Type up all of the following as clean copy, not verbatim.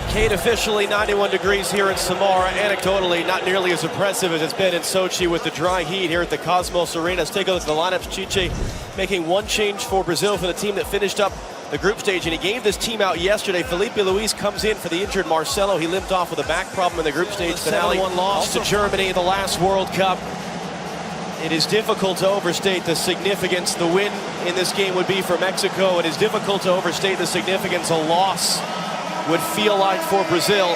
Kate, officially 91 degrees here in Samara. Anecdotally, not nearly as impressive as it's been in Sochi with the dry heat here at the Cosmos Arena. Let's take a look at the lineups. Chiche making one change for Brazil for the team that finished up the group stage, and he gave this team out yesterday. Felipe Luis comes in for the injured Marcelo. He limped off with a back problem in the group stage finale. 7-1 loss to Germany in the last World Cup. It is difficult to overstate the significance the win in this game would be for Mexico. It is difficult to overstate the significance a loss would feel like for Brazil.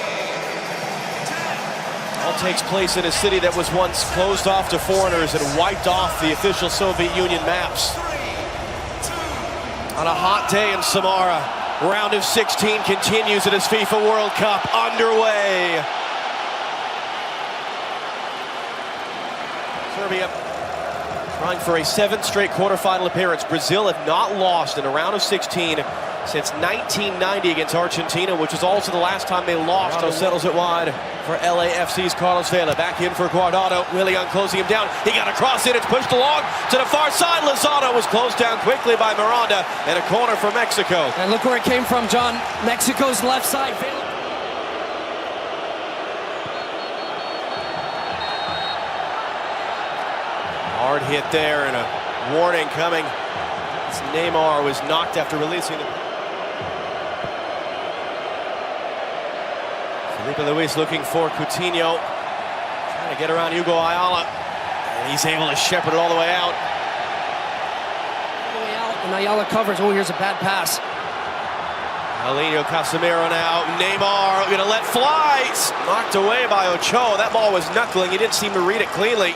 All takes place in a city that was once closed off to foreigners and wiped off the official Soviet Union maps. On a hot day in Samara, round of 16 continues at this FIFA World Cup underway. Serbia trying for a 7th straight quarterfinal appearance. Brazil have not lost in a round of 16 since 1990 against Argentina, which is also the last time they lost. Guardado settles it wide for LAFC's Carlos Vela. Back in for Guardado. Willian closing him down. He got a cross in. It's pushed along to the far side. Lozano was closed down quickly by Miranda, and a corner for Mexico. And look where it came from, John. Mexico's left side. Hard hit there, and a warning coming. Neymar was knocked after releasing the... Felipe Luis looking for Coutinho, trying to get around Hugo Ayala, and he's able to shepherd it all the way out. All the way out, and Ayala covers. Oh, here's a bad pass. Alinho Casemiro now. Neymar gonna let fly. Knocked away by Ochoa. That ball was knuckling. He didn't seem to read it cleanly.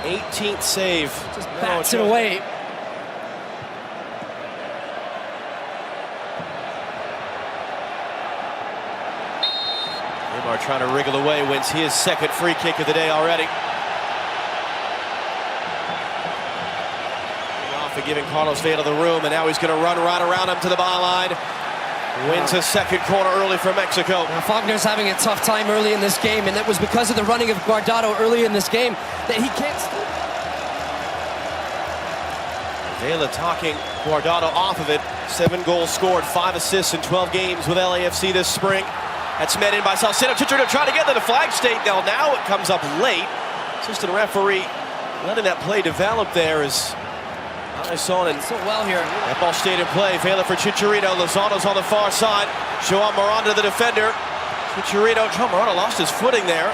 18th save. Just bats it away. Neymar trying to wriggle away, wins his 2nd free kick of the day already. Off and giving Carlos Vela the room, and now he's going to run right around him to the byline. Wins a 2nd corner early for Mexico. Now, Faulkner's having a tough time early in this game, and that was because of the running of Guardado early in this game that he can't. Vela talking Guardado off of it. 7 goals scored, 5 assists in 12 games with LAFC this spring. That's met in by Salcedo. Chicharito trying to get to the flag state. Now it comes up late. Assistant referee letting that play develop there as I saw it so well here. That ball stayed in play. Vela for Chicharito. Lozano's on the far side. João Miranda, the defender. Chicharito. João Miranda lost his footing there.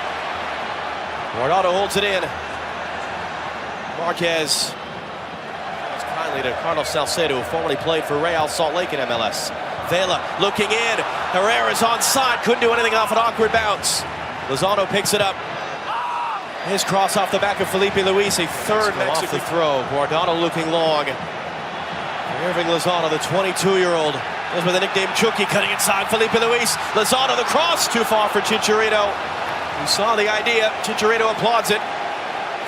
Guardado holds it in. Marquez. Kindly to Carlos Salcedo, who formerly played for Real Salt Lake in MLS. Vela looking in. Herrera's onside. Couldn't do anything off an awkward bounce. Lozano picks it up. His cross off the back of Felipe Luis, a 3rd Mexican throw. Guardado looking long. Irving Lozano, the 22-year-old, goes with the nickname Chucky, cutting inside Felipe Luis. Lozano, the cross, too far for Chicharito. He saw the idea. Chicharito applauds it.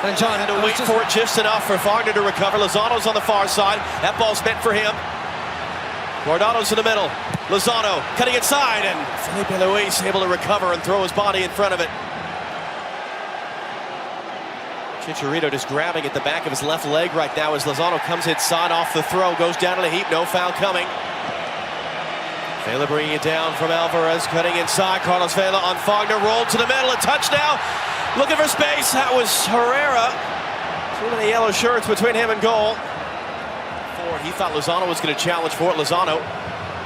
And John had to wait for it just enough for Wagner to recover. Lozano's on the far side. That ball's meant for him. Guardado's in the middle. Lozano cutting inside, and Felipe Luis able to recover and throw his body in front of it. Chicharito just grabbing at the back of his left leg right now as Lozano comes inside off the throw, goes down to the heap, no foul coming. Vela bringing it down from Alvarez, cutting inside. Carlos Vela on Wagner, rolled to the middle, a touchdown. Looking for space, that was Herrera. Too many yellow shirts between him and goal. He thought Lozano was going to challenge for it. Lozano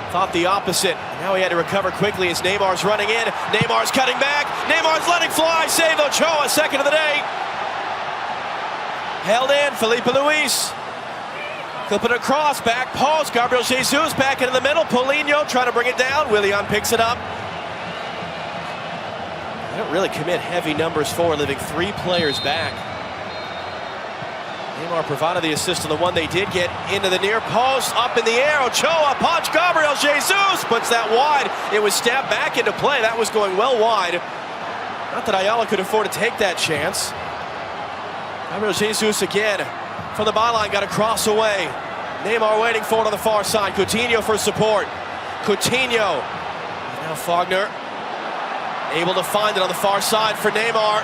thought the opposite. Now he had to recover quickly as Neymar's running in. Neymar's cutting back. Neymar's letting fly. Save Ochoa, 2nd of the day. Held in, Felipe Luis. Clipping across, back post. Gabriel Jesus back into the middle. Paulinho trying to bring it down. Willian picks it up. They don't really commit heavy numbers forward, leaving 3 players back. Neymar provided the assist on the one they did get into the near post. Up in the air, Ochoa, punch, Gabriel Jesus puts that wide. It was stabbed back into play. That was going well wide. Not that Ayala could afford to take that chance. Gabriel Jesus again from the byline, got a cross away. Neymar waiting for it on the far side. Coutinho for support. Coutinho. Now Wagner able to find it on the far side for Neymar.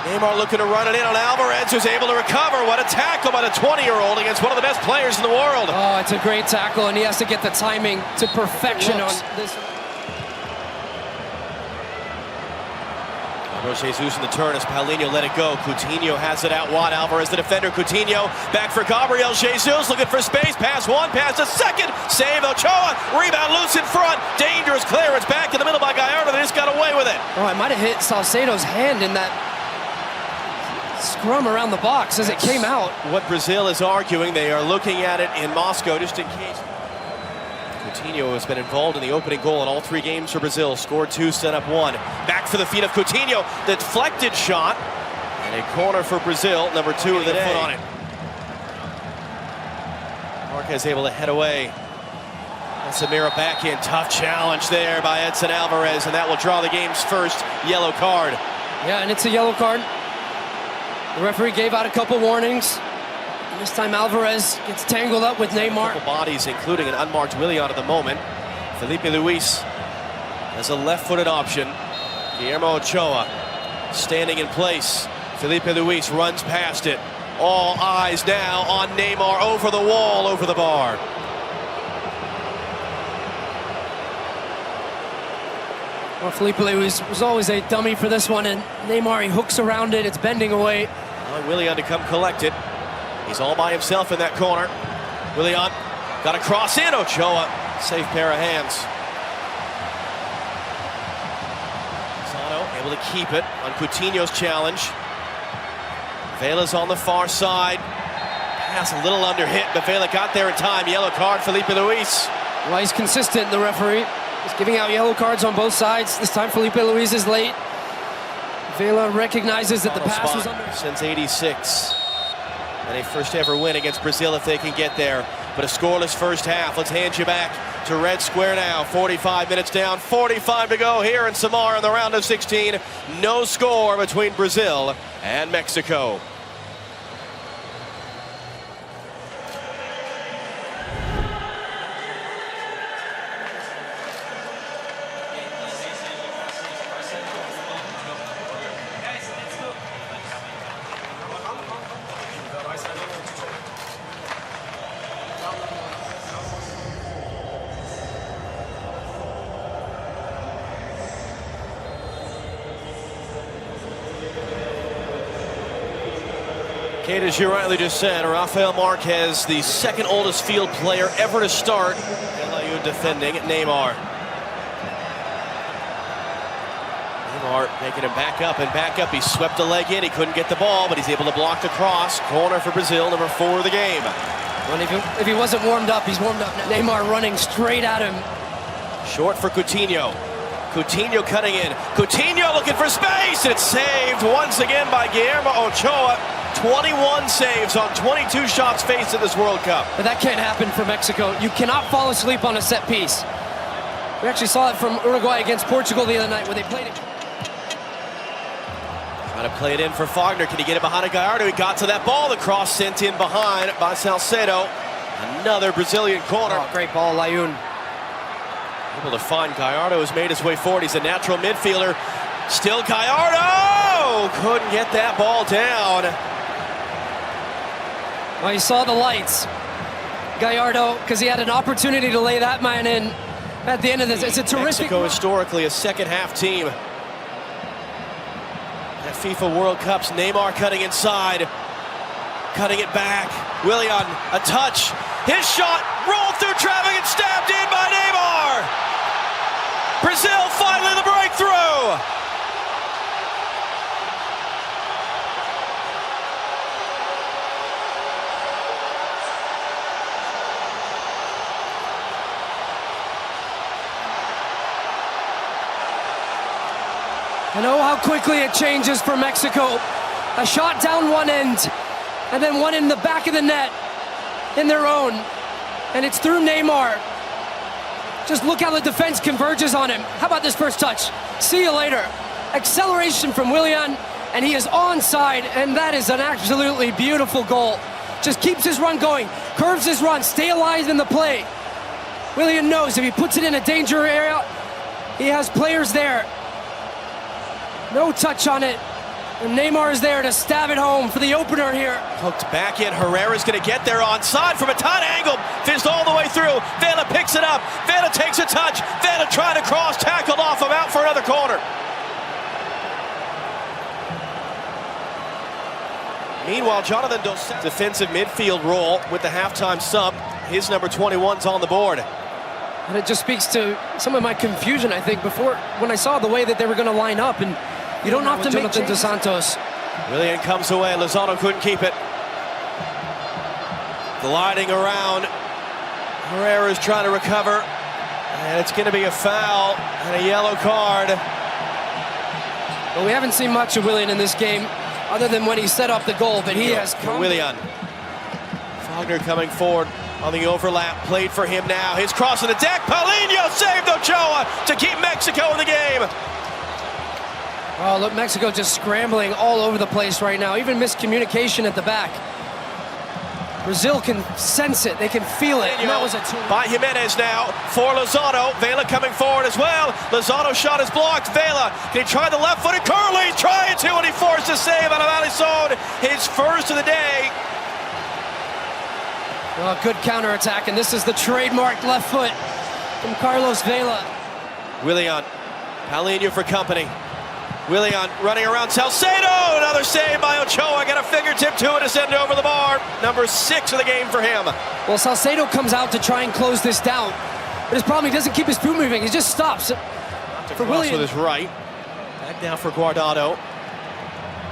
Neymar looking to run it in on Alvarez, who's able to recover. What a tackle by the 20-year-old against one of the best players in the world. Oh, it's a great tackle, and he has to get the timing to perfection on this. Jesus in the turn as Paulinho let it go. Coutinho has it out wide. Alvarez, the defender. Coutinho back for Gabriel Jesus, looking for space. Pass one, pass a second. Save Ochoa. Rebound loose in front. Dangerous clearance back in the middle by Gallardo. They just got away with it. Oh, it might have hit Salcedo's hand in that scrum around the box as it came out. What Brazil is arguing, they are looking at it in Moscow just in case. Coutinho has been involved in the opening goal in all 3 games for Brazil. Scored 2, set up 1. Back for the feet of Coutinho. The deflected shot. And a corner for Brazil, number 2 of the day. Foot on it. Marquez able to head away. And Samira back in. Tough challenge there by Edson Alvarez, and that will draw the game's first yellow card. Yeah, and it's a yellow card. The referee gave out a couple warnings. And this time Alvarez gets tangled up with Neymar. Couple bodies, including an unmarked Willian at the moment. Felipe Luis has a left-footed option. Guillermo Ochoa standing in place. Felipe Luis runs past it. All eyes now on Neymar, over the wall, over the bar. Well, Felipe Luis was always a dummy for this one, and Neymar, he hooks around it. It's bending away. Willian to come collect it. He's all by himself in that corner. Willian got a cross in. Ochoa, safe pair of hands. Zano able to keep it on Coutinho's challenge. Vela's on the far side. Pass a little under hit, but Vela got there in time. Yellow card, Felipe Luis. Well, he's consistent, the referee. He's giving out yellow cards on both sides. This time Felipe Luis is late. Vela recognizes that the pass was under. Since '86. And a first ever win against Brazil if they can get there. But a scoreless first half. Let's hand you back to Red Square now. 45 minutes down, 45 to go here in Samar in the round of 16. No score between Brazil and Mexico. Kate, as you rightly just said, Rafael Marquez, the second oldest field player ever to start. LIU defending Neymar. Neymar making him back up and back up. He swept a leg in. He couldn't get the ball, but he's able to block the cross. Corner for Brazil, number 4 of the game. Well, if he wasn't warmed up, he's warmed up now. Neymar running straight at him. Short for Coutinho. Coutinho cutting in. Coutinho looking for space. It's saved once again by Guillermo Ochoa. 21 saves on 22 shots faced in this World Cup. But that can't happen for Mexico. You cannot fall asleep on a set piece. We actually saw it from Uruguay against Portugal the other night where they played it. Trying to play it in for Fagner. Can he get it behind Gallardo? He got to that ball. The cross sent in behind by Salcedo. Another Brazilian corner. Oh, great ball, Layun. Able to find Gallardo, has made his way forward. He's a natural midfielder. Still Gallardo! Couldn't get that ball down. Well, he saw the lights. Gallardo, because he had an opportunity to lay that man in at the end of this. It's a terrific... Mexico historically a second half team. At FIFA World Cups, Neymar cutting inside. Cutting it back. Willian, a touch. His shot rolled through traffic and stabbed in by Neymar. Brazil finally the breakthrough. And oh, how quickly it changes for Mexico. A shot down one end, and then one in the back of the net, in their own. And it's through Neymar. Just look how the defense converges on him. How about this first touch? See you later. Acceleration from Willian, and he is onside, and that is an absolutely beautiful goal. Just keeps his run going, curves his run, stay alive in the play. Willian knows if he puts it in a danger area, he has players there. No touch on it. And Neymar is there to stab it home for the opener here. Hooked back in. Herrera's going to get there onside from a tight angle. Fizzed all the way through. Vela picks it up. Vela takes a touch. Vela trying to cross, tackled off him, out for another corner. Meanwhile, Jonathan Dos Santos, defensive midfield role with the halftime sub. His number 21's on the board. And it just speaks to some of my confusion, I think, before when I saw the way that they were going to line up. And you don't have to make Jonathan Dos Santos. Willian comes away. Lozano couldn't keep it. Gliding around. Herrera's trying to recover. And it's going to be a foul and a yellow card. Well, we haven't seen much of Willian in this game, other than when he set up the goal, but he has come. Willian. Wagner coming forward on the overlap. Played for him now. His cross on the deck. Paulinho saved Ochoa to keep Mexico in the game. Oh, look, Mexico just scrambling all over the place right now. Even miscommunication at the back. Brazil can sense it. They can feel it. And that was a two. By Jimenez now for Lozano. Vela coming forward as well. Lozano shot is blocked. Vela, can he try the left-footed curl? He's trying to, and he forced a save out of Alisson. His first of the day. Well, good counterattack, and this is the trademark left foot from Carlos Vela. Willian, Paulinho for company. Willian running around Salcedo. Another save by Ochoa. Got a fingertip to it to send it over the bar. Number 6 of the game for him. Well, Salcedo comes out to try and close this down, but his problem, he doesn't keep his foot moving. He just stops. For Willian with his right. Back now for Guardado.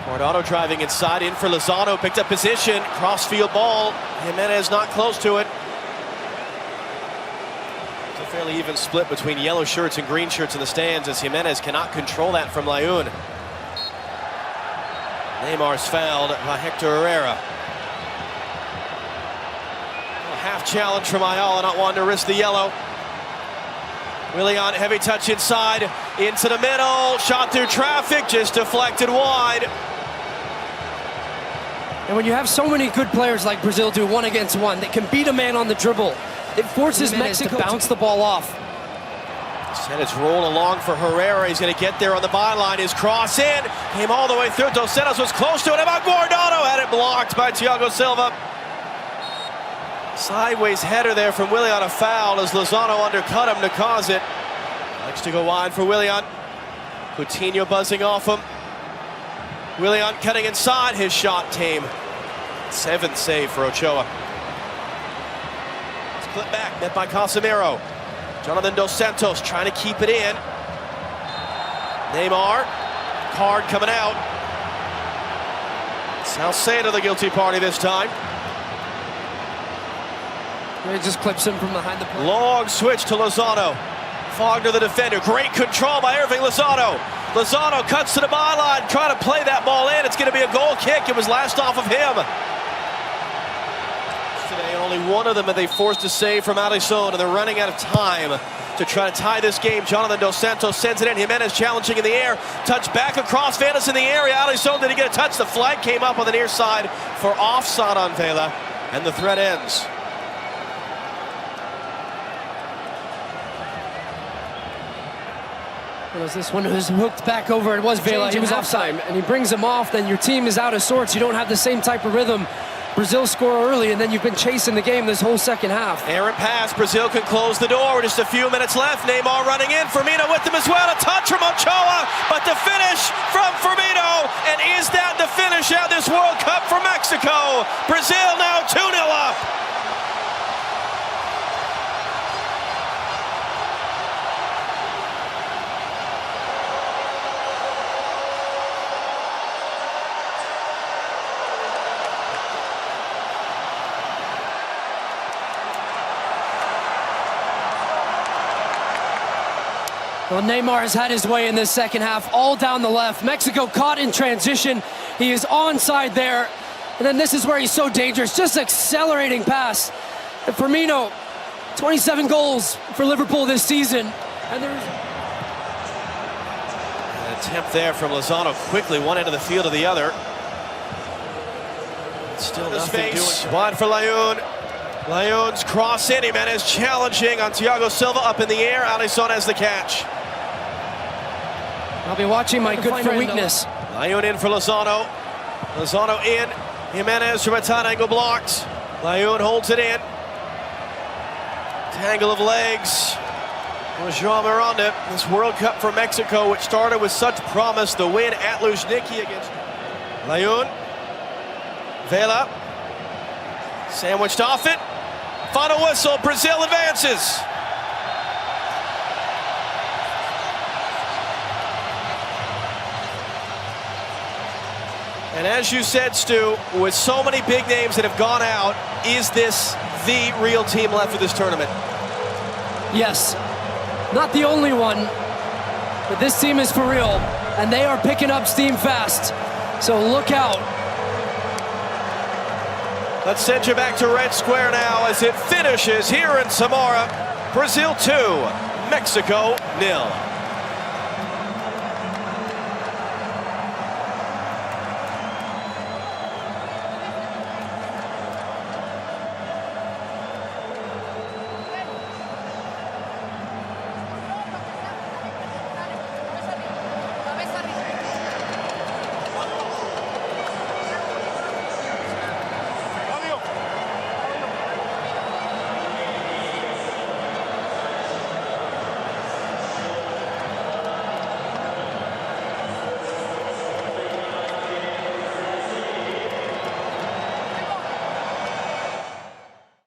Guardado driving inside, in for Lozano. Picked up position. Crossfield ball. Jimenez not close to it. Fairly even split between yellow shirts and green shirts in the stands, as Jimenez cannot control that from Layun. Neymar's fouled by Hector Herrera. A half challenge from Ayala, not wanting to risk the yellow. Willian, heavy touch inside, into the middle, shot through traffic, just deflected wide. And when you have so many good players like Brazil do, 1 against 1, that can beat a man on the dribble, it forces Mexico to bounce the ball off. And it's rolling along for Herrera. He's going to get there on the byline. His cross in. Came all the way through. Dos Santos was close to it. How about Guardado? Had it blocked by Thiago Silva. Sideways header there from Willian. A foul as Lozano undercut him to cause it. Likes to go wide for Willian. Coutinho buzzing off him. Willian cutting inside. His shot tame. 7th save for Ochoa. Split back, met by Casemiro. Jonathan Dos Santos trying to keep it in. Neymar, card coming out. Salcedo the guilty party this time. It just clips him from behind the plate. Long switch to Lozano. Wagner the defender, great control by Irving Lozano. Lozano cuts to the byline, trying to play that ball in. It's going to be a goal kick. It was last off of him. Today, only one of them that they forced to save from Alisson, and they're running out of time to try to tie this game. Jonathan Dos Santos sends it in. Jimenez challenging in the air. Touch back across. Vela's in the area. Alisson, did he get a touch? The flag came up on the near side for offside on Vela, and the threat ends. It was this one who was hooked back over. It was Vela. He was offside, and he brings him off. Then your team is out of sorts. You don't have the same type of rhythm. Brazil score early, and then you've been chasing the game this whole second half. Errant pass. Brazil can close the door. Just a few minutes left. Neymar running in. Firmino with him as well. A touch from Ochoa, but the finish from Firmino. And is that the finish out this World Cup for Mexico? Brazil now 2-0 up. Well, Neymar has had his way in this second half, all down the left. Mexico caught in transition. He is onside there. And then this is where he's so dangerous, just accelerating pass. And Firmino, 27 goals for Liverpool this season. And there's an attempt there from Lozano, quickly one end of the field to the other. Still nothing doing. Wide for Layun. Layun's cross in. Jimenez challenging on Thiago Silva, up in the air. Alisson has the catch. I'll be watching my good friend weakness. Layun in for Lozano. Lozano in. Jimenez from a tight angle blocked. Layun holds it in. Tangle of legs. Was Jean Miranda. This World Cup for Mexico, which started with such promise. The win at Luzhniki against Layun. Vela. Sandwiched off it. Final whistle. Brazil advances. And as you said, Stu, with so many big names that have gone out, is this the real team left for this tournament? Yes. Not the only one, but this team is for real, and they are picking up steam fast. So look out. Let's send you back to Red Square now as it finishes here in Samara. Brazil 2, Mexico 0.